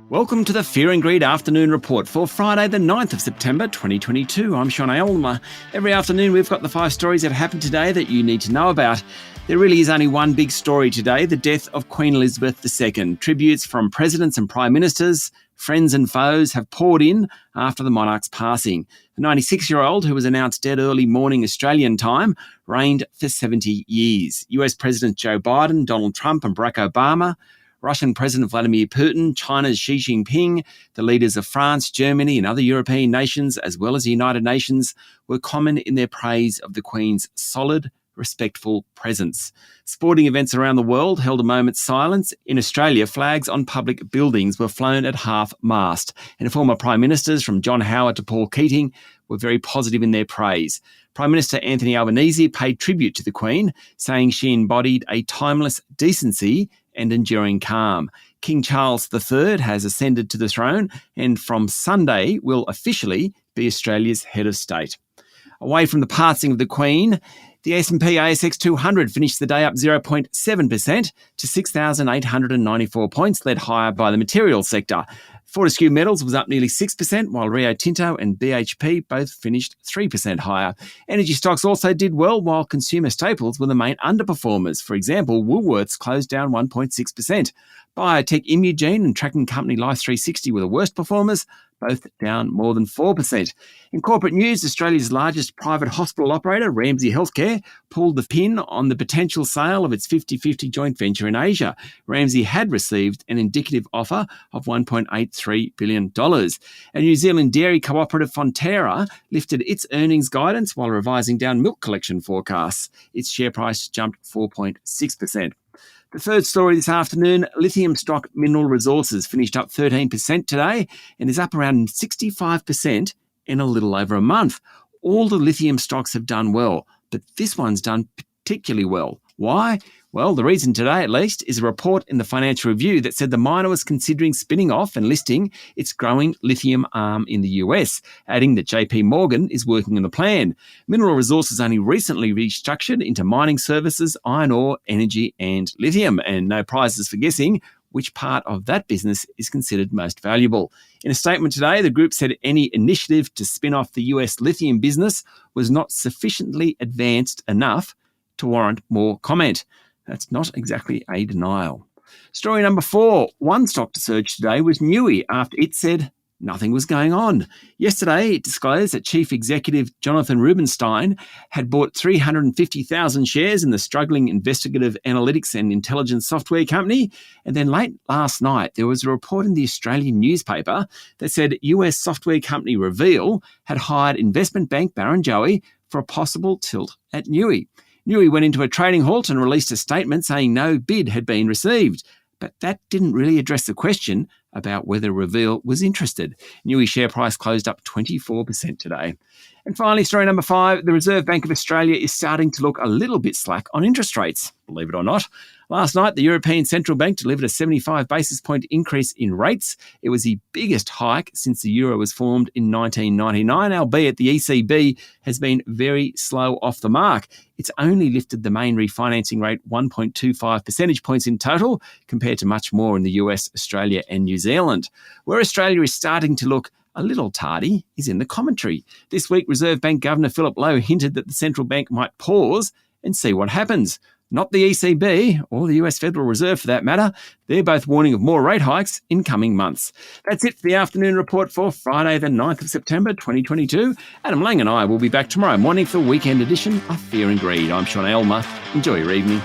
Welcome to the Fear and Greed Afternoon Report for Friday the 9th of September 2022. I'm Sean Aylmer. Every afternoon we've got the 5 stories that happened today that you need to know about. There really is only one big story today, the death of Queen Elizabeth II. Tributes from presidents and prime ministers, friends and foes have poured in after the monarch's passing. The 96-year-old, who was announced dead early morning Australian time, reigned for 70 years. US President Joe Biden, Donald Trump and Barack Obama, Russian President Vladimir Putin, China's Xi Jinping, the leaders of France, Germany and other European nations, as well as the United Nations, were common in their praise of the Queen's solid, respectful presence. Sporting events around the world held a moment's silence. In Australia, flags on public buildings were flown at half-mast, and former Prime Ministers from John Howard to Paul Keating were very positive in their praise. Prime Minister Anthony Albanese paid tribute to the Queen, saying she embodied a timeless decency and enduring calm. King Charles III has ascended to the throne and from Sunday will officially be Australia's head of state. Away from the passing of the Queen, the S&P ASX 200 finished the day up 0.7% to 6,894 points, led higher by the materials sector. Fortescue Metals was up nearly 6%, while Rio Tinto and BHP both finished 3% higher. Energy stocks also did well, while consumer staples were the main underperformers. For example, Woolworths closed down 1.6%. Biotech Imugene and tracking company Life360 were the worst performers, both down more than 4%. In corporate news, Australia's largest private hospital operator, Ramsay Health Care, pulled the pin on the potential sale of its 50-50 joint venture in Asia. Ramsay had received an indicative offer of $1.83 billion. And New Zealand dairy cooperative Fonterra lifted its earnings guidance while revising down milk collection forecasts. Its share price jumped 4.6%. The third story this afternoon, lithium stock Mineral Resources finished up 13% today and is up around 65% in a little over a month. All the lithium stocks have done well, but this one's done particularly well. Why? Well, the reason today, at least, is a report in the Financial Review that said the miner was considering spinning off and listing its growing lithium arm in the US, adding that JP Morgan is working on the plan. Mineral Resources only recently restructured into mining services, iron ore, energy and lithium, and no prizes for guessing which part of that business is considered most valuable. In a statement today, the group said any initiative to spin off the US lithium business was not sufficiently advanced enough to warrant more comment. That's not exactly a denial. Story number 4. One stock to surge today was Newey after it said nothing was going on. Yesterday, it disclosed that Chief Executive Jonathan Rubinstein had bought 350,000 shares in the struggling investigative analytics and intelligence software company. And then late last night, there was a report in the Australian newspaper that said US software company Reveal had hired investment bank Barrenjoey for a possible tilt at Newey. Newey went into a trading halt and released a statement saying no bid had been received. But that didn't really address the question about whether Reveal was interested. Newey's share price closed up 24% today. And finally, story number 5, the Reserve Bank of Australia is starting to look a little bit slack on interest rates, believe it or not. Last night, the European Central Bank delivered a 75 basis point increase in rates. It was the biggest hike since the euro was formed in 1999, albeit the ECB has been very slow off the mark. It's only lifted the main refinancing rate 1.25 percentage points in total, compared to much more in the US, Australia and New Zealand. Where Australia is starting to look a little tardy is in the commentary. This week, Reserve Bank Governor Philip Lowe hinted that the central bank might pause and see what happens. Not the ECB or the US Federal Reserve for that matter. They're both warning of more rate hikes in coming months. That's it for the afternoon report for Friday the 9th of September 2022. Adam Lang and I will be back tomorrow morning for the weekend edition of Fear and Greed. I'm Sean Aylmer. Enjoy your evening.